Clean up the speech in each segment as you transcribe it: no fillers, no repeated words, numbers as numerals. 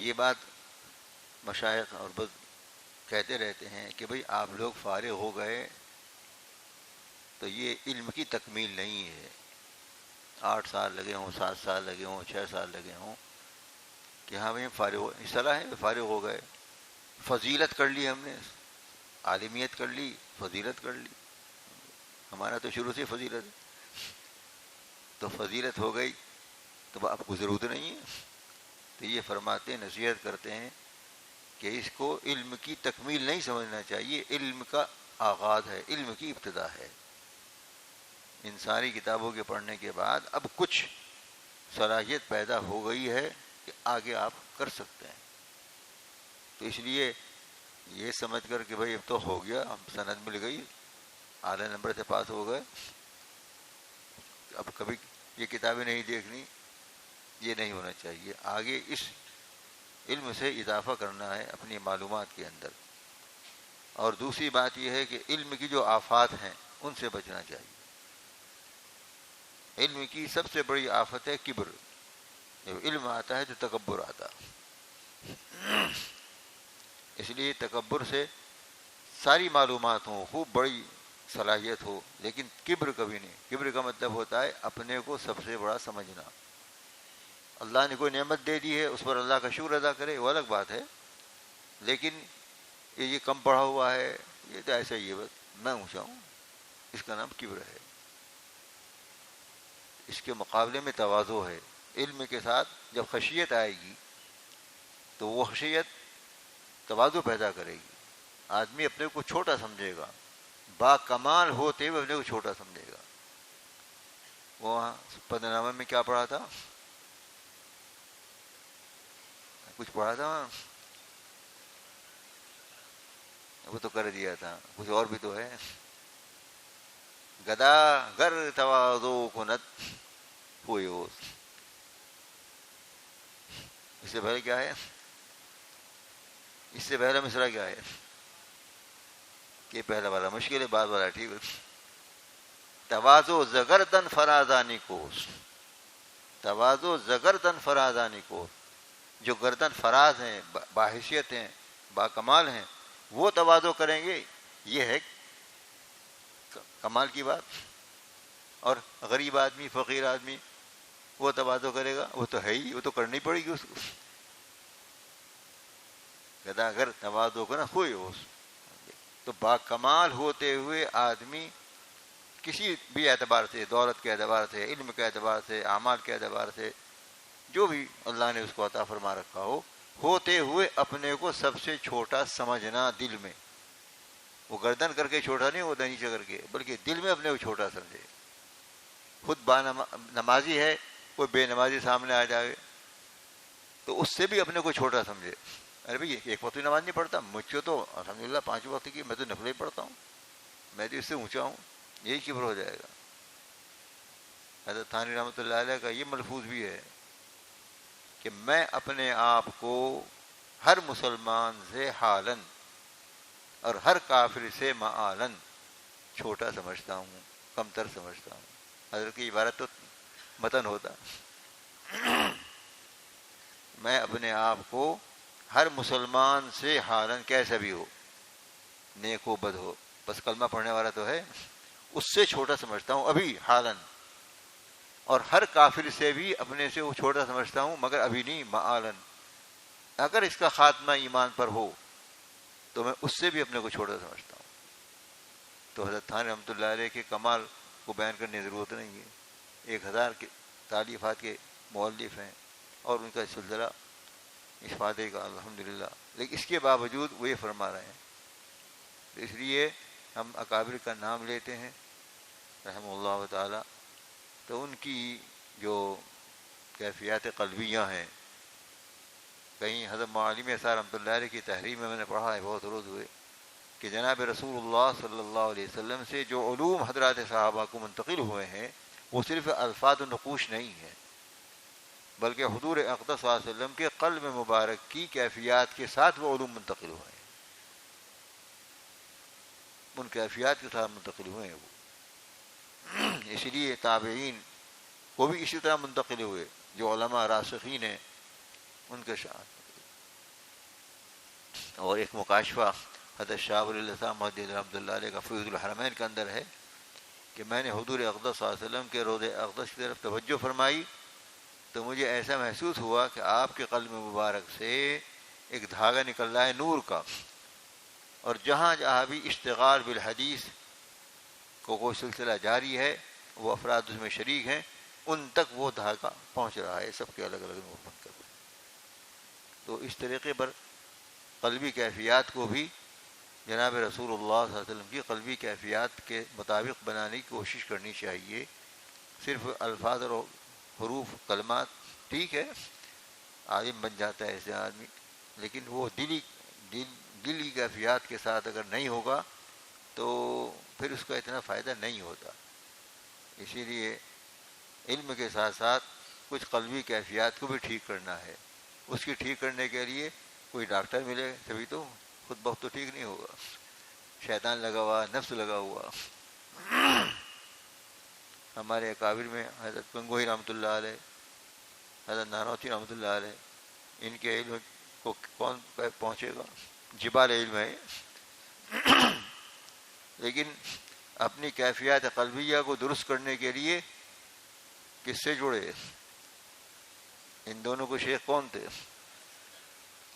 یہ بات مشائخ اور بزرگ کہتے رہتے ہیں کہ بھئی آپ لوگ فارغ ہو گئے تو یہ علم کی تکمیل نہیں ہے. 8 سال لگے ہوں، 7 سال لگے ہوں، 6 سال لگے ہوں کہ ہاں بھئی فارغ ہو، اصطلاح ہے فارغ ہو گئے. فضیلت کر لی ہم نے، عالمیت کر لی، فضیلت کر لی. ہمارا تو شروع سے فضیلت ہے، تو فضیلت ہو گئی تو آپ کو ضرورت نہیں ہے. تو یہ فرماتے ہیں، نصیحت کرتے ہیں کہ اس کو علم کی تکمیل نہیں سمجھنا چاہیے، علم کا آغاز ہے، علم کی ابتدا ہے. ان ساری کتابوں کے پڑھنے کے بعد اب کچھ صلاحیت پیدا ہو گئی ہے کہ آگے آپ کر سکتے ہیں. تو اس لیے یہ سمجھ کر کہ بھئی اب تو ہو گیا، ہم سند مل گئی، اعلی نمبر سے پاس ہو گئے، اب کبھی یہ کتابیں نہیں دیکھنی، یہ نہیں ہونا چاہیے. آگے اس علم سے اضافہ کرنا ہے اپنی معلومات کے اندر. اور دوسری بات یہ ہے کہ علم کی جو آفات ہیں ان سے بچنا چاہیے. علم کی سب سے بڑی آفت ہے کبر. جب علم آتا ہے تو تکبر آتا. اس لیے تکبر سے ساری معلومات ہوں، خوب بڑی صلاحیت ہو، لیکن کبر کبھی نہیں. کبر کا مطلب ہوتا ہے اپنے کو سب سے بڑا سمجھنا. اللہ نے کوئی نعمت دے دی ہے، اس پر اللہ کا شکر ادا کرے، وہ الگ بات ہے. لیکن یہ کم پڑھا ہوا ہے، یہ تو ایسا ہی ہے، بس میں اونچا ہوں، اس کا نام کبر ہے. اس کے مقابلے میں تواضع ہے. علم کے ساتھ جب خشیت آئے گی تو وہ خشیت تواضع پیدا کرے گی. آدمی اپنے کو چھوٹا سمجھے گا، با کمال ہوتے ہوئے اپنے کو چھوٹا سمجھے گا. وہاں پدنامہ میں کیا پڑھا تھا؟ کچھ پڑھا تھا وہاں، وہ تو کر دیا تھا، کچھ اور بھی تو ہے. گدا گر تواضع کنت پویوس. اس سے پہلے کیا ہے؟ اس سے پہلا مصرع کیا ہے؟ کہ پہلا والا مشکل ہے، بعد والا ٹھیک ہے. تواضع زگردن فرازانی کوس. تواضع زگردن فرازانی کوس. جو گردن فراز ہیں، باحیثیت ہیں، باکمال ہیں، وہ تواضع کریں گے، یہ ہے کمال کی بات. اور غریب آدمی، فقیر آدمی وہ تواضع کرے گا، وہ تو ہے ہی، وہ تو کرنی پڑے گی اس کو. گداگر تواضع کو نا ہوئی ہو. تو باکمال ہوتے ہوئے آدمی کسی بھی اعتبار سے، دولت کے اعتبار سے، علم کے اعتبار سے، اعمال کے اعتبار سے، جو بھی اللہ نے اس کو عطا فرما رکھا ہو، ہوتے ہوئے اپنے کو سب سے چھوٹا سمجھنا دل میں. وہ گردن کر کے چھوٹا نہیں ہوتا نیچے کر کے، بلکہ دل میں اپنے کو چھوٹا سمجھے. خود نمازی ہے، کوئی بے نمازی سامنے آ جائے تو اس سے بھی اپنے کو چھوٹا سمجھے. ارے بھائی ایک وقت نماز نہیں پڑھتا، مجھ سے تو الحمدللہ 5 وقت کی، میں تو نفل ہی پڑھتا ہوں، میں تو اس سے اونچا ہوں. یہی کبر ہو جائے گا. حضرت تھانوی رحمۃ اللہ علیہ کا یہ ملفوظ بھی ہے کہ میں اپنے آپ کو ہر مسلمان سے حالن اور ہر کافر سے معالن چھوٹا سمجھتا ہوں، کمتر سمجھتا ہوں. حضرت کی عبارت تو متن ہوتا. میں اپنے آپ کو ہر مسلمان سے حالن، کیسا بھی ہو، نیک ہو بد ہو، بس کلمہ پڑھنے والا تو ہے، اس سے چھوٹا سمجھتا ہوں ابھی حالن. اور ہر کافر سے بھی اپنے سے وہ چھوٹا سمجھتا ہوں، مگر ابھی نہیں، معالن. اگر اس کا خاتمہ ایمان پر ہو تو میں اس سے بھی اپنے کو چھوٹا سمجھتا ہوں. تو حضرت تھانوی رحمۃ اللہ علیہ کے کمال کو بیان کرنے کی ضرورت نہیں ہے. 1000 کے تالیفات کے مؤلف ہیں اور ان کا سلسلہ افادے کا الحمدللہ، لیکن اس کے باوجود وہ یہ فرما رہے ہیں. اس لیے ہم اکابر کا نام لیتے ہیں رحمہ اللہ تعالی، تو ان کی جو کیفیات قلبیہ ہیں، کہیں حضرت معالم اسرار رحمۃ اللہ علیہ کی تحریر میں نے پڑھا ہے، بہت روز ہوئے، کہ جناب رسول اللہ صلی اللہ علیہ وسلم سے جو علوم حضرات صحابہ کو منتقل ہوئے ہیں وہ صرف الفاظ و نقوش نہیں ہے، بلکہ حضور اقدس صلی اللہ علیہ وسلم کے قلب مبارک کی کیفیات کے ساتھ وہ علوم منتقل ہوئے ہیں. ان کیفیات کے ساتھ منتقل ہوئے ہیں وہ. اس لیے تابعین وہ بھی اسی طرح منتقل ہوئے، جو علماء راسخین ہیں ان کے ساتھ. اور ایک مکاشفہ حضرت شاہ ولی اللہ صاحب محدث رحمۃ اللہ علیہ کا فیض الحرمین کے اندر ہے کہ میں نے حضور اقدس صلی اللہ علیہ وسلم کے روضہ اقدس کی طرف توجہ فرمائی تو مجھے ایسا محسوس ہوا کہ آپ کے قلب مبارک سے ایک دھاگا نکل رہا ہے نور کا، اور جہاں جہاں بھی اشتغال بالحدیث کو کوئی سلسلہ جاری ہے، وہ افراد اس میں شریک ہیں، ان تک وہ دھاگا پہنچ رہا ہے، سب کے الگ الگ محبت کر۔ تو اس طریقے پر قلبی کیفیات کو بھی جناب رسول اللہ صلی اللہ علیہ وسلم کی قلبی کیفیات کے مطابق بنانے کی کوشش کرنی چاہیے۔ صرف الفاظ اور حروف کلمات ٹھیک ہے، عالم بن جاتا ہے ایسے آدمی، لیکن وہ دلی کیفیات کے ساتھ اگر نہیں ہوگا تو پھر اس کا اتنا فائدہ نہیں ہوتا۔ اسی لیے علم کے ساتھ ساتھ کچھ قلبی کیفیات کو بھی ٹھیک کرنا ہے۔ اس کی ٹھیک کرنے کے لیے کوئی ڈاکٹر ملے تبھی تو، خود بخود تو ٹھیک نہیں ہوگا، شیطان لگا ہوا، نفس لگا ہوا۔ ہمارے اکابر میں حضرت گنگوہی رحمۃ اللہ علیہ، حضرت نانوتھی رحمۃ اللہ علیہ، ان کے علم کو کون پہنچے گا؟ جبال علم ہے، لیکن اپنی کیفیات قلبیہ کو درست کرنے کے لیے کس سے جڑے؟ ان دونوں کو شیخ کون تھے؟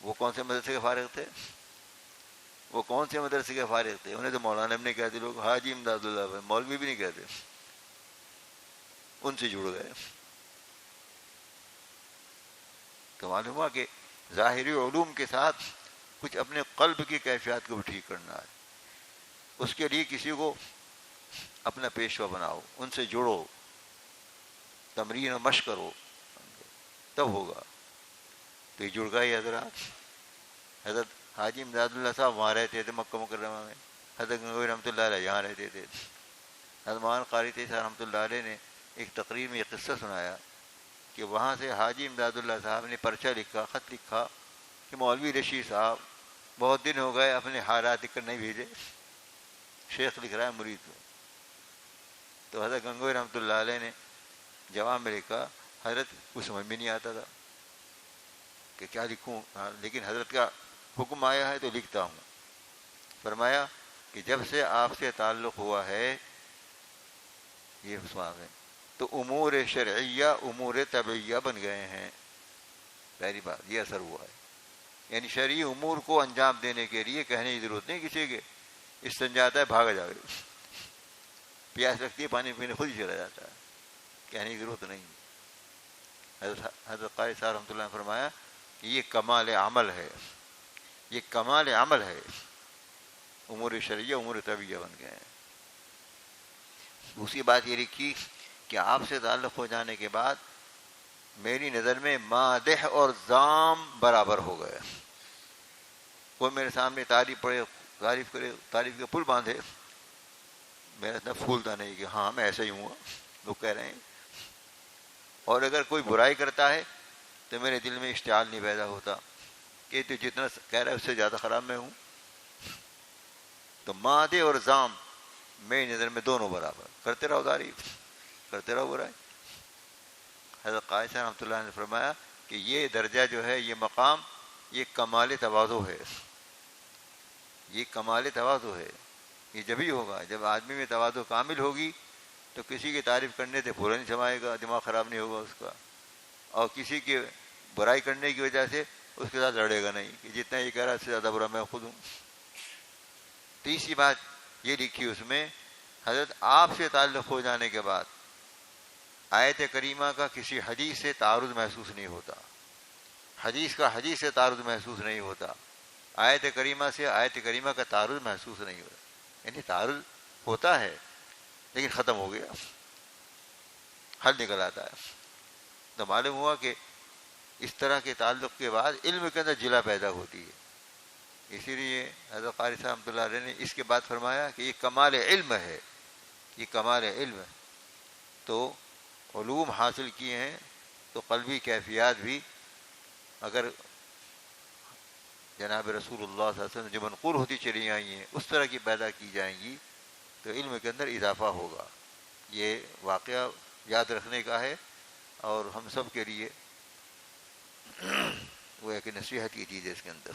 وہ کون سے مدرسے کے فارغ تھے؟ وہ کون سے مدرسے کے فارغ تھے؟ انہیں تو مولانا بھی نہیں کہتے لوگ، حاجی امداد اللہ، مولوی بھی نہیں کہتے، ان سے جڑ گئے۔ تو معلوم ہوا کہ ظاہری علوم کے ساتھ کچھ اپنے قلب کی کیفیات کو بھی ٹھیک کرنا ہے۔ اس کے لیے کسی کو اپنا پیشوا بناؤ، ان سے جڑو، تمرین و مشق کرو، تب ہوگا۔ تو یہ جڑ گئے حضرات۔ حضرت حاجی امداد اللہ صاحب وہاں رہتے تھے مکہ مکرمہ میں، حضرت گنگوئی رحمۃ اللہ علیہ یہاں رہتے تھے۔ حضرت مولانا قاری تیسا رحمۃ اللہ علیہ نے ایک تقریر میں یہ قصہ سنایا کہ وہاں سے حاجی امداد اللہ صاحب نے پرچہ لکھا، خط لکھا کہ مولوی رشید صاحب بہت دن ہو گئے، اپنے حالات لکھ کر نہیں بھیجے، شیخ لکھ رہا ہے مرید کو۔ تو حضرت گنگوئی رحمۃ اللہ علیہ نے جواب میں لکھا، حضرت کو سمجھ میں نہیں آتا تھا کہ کیا لکھوں، لیکن حضرت کا حکم آیا ہے تو لکھتا ہوں۔ فرمایا کہ جب سے آپ سے تعلق ہوا ہے، یہ سوال ہے، تو امور شرعیہ امور طبعیہ بن گئے ہیں۔ پہلی بات یہ اثر ہوا ہے، یعنی شرعی امور کو انجام دینے کے لیے کہنے کی ضرورت نہیں کسی کے، استنجاتا ہے بھاگا جائے، پیاس لگتی ہے پانی پینے خود ہی چلا جاتا ہے، کہنے کی ضرورت نہیں۔ حضرت قاری صاحب رحمۃ اللہ نے فرمایا کہ یہ کمال عمل ہے، یہ کمال عمل ہے، امور شرعیہ امور طبعیہ بن گئے ہیں۔ دوسری بات یہ لکھی کہ آپ سے تعلق ہو جانے کے بعد میری نظر میں مادح اور ذام برابر ہو گئے۔ کوئی میرے سامنے تعریف پڑے، تعریف کرے، تعریف کے پل باندھے، میرا اتنا پھولتا نہیں کہ ہاں میں ایسا ہی ہوں، لوگ کہہ رہے ہیں۔ اور اگر کوئی برائی کرتا ہے تو میرے دل میں اشتعال نہیں پیدا ہوتا کہ تو جتنا کہہ رہا ہے اس سے زیادہ خراب میں ہوں۔ تو مادے اور ذام میری نظر میں دونوں برابر، کرتے رہو تعریف، کرتے رہو برائی۔ حضرت قاری صاحب رحمۃ اللہ نے فرمایا کہ یہ درجہ جو ہے، یہ مقام، یہ کمال تواضع ہے، یہ کمال تواضع ہے۔ یہ جبھی ہوگا جب آدمی میں تواضع کامل ہوگی، تو کسی کی تعریف کرنے سے پھولا نہیں سمائے گا، دماغ خراب نہیں ہوگا اس کا، اور کسی کی برائی کرنے کی وجہ سے اس کے ساتھ لڑے گا نہیں کہ جتنا یہ کہہ رہا ہے اس سے زیادہ برا میں خود ہوں۔ تیسری بات یہ لکھی اس میں، حضرت آپ سے تعلق ہو جانے کے بعد آیت کریمہ کا کسی حدیث سے تعارض محسوس نہیں ہوتا، حدیث کا حدیث سے تعارض محسوس نہیں ہوتا، آیت کریمہ سے آیت کریمہ کا تعارض محسوس نہیں ہوتا، یعنی تعارض ہوتا ہے لیکن ختم ہو گیا، حل نکل آتا ہے۔ تو معلوم ہوا کہ اس طرح کے تعلق کے بعد علم کے اندر جلا پیدا ہوتی ہے۔ اسی لیے حضرت قاری صاحب رحمۃ اللہ علیہ نے اس کے بعد فرمایا کہ یہ کمال علم ہے، یہ کمال علم ہے۔ تو علوم حاصل کیے ہیں تو قلبی کیفیات بھی اگر جناب رسول اللہ صلی اللہ علیہ وسلم جو منقول ہوتی چلی آئی ہیں اس طرح کی پیدا کی جائیں گی تو علم کے اندر اضافہ ہوگا۔ یہ واقعہ یاد رکھنے کا ہے اور ہم سب کے لیے وہ ایک نصیحت کی چیز ہے اس کے اندر۔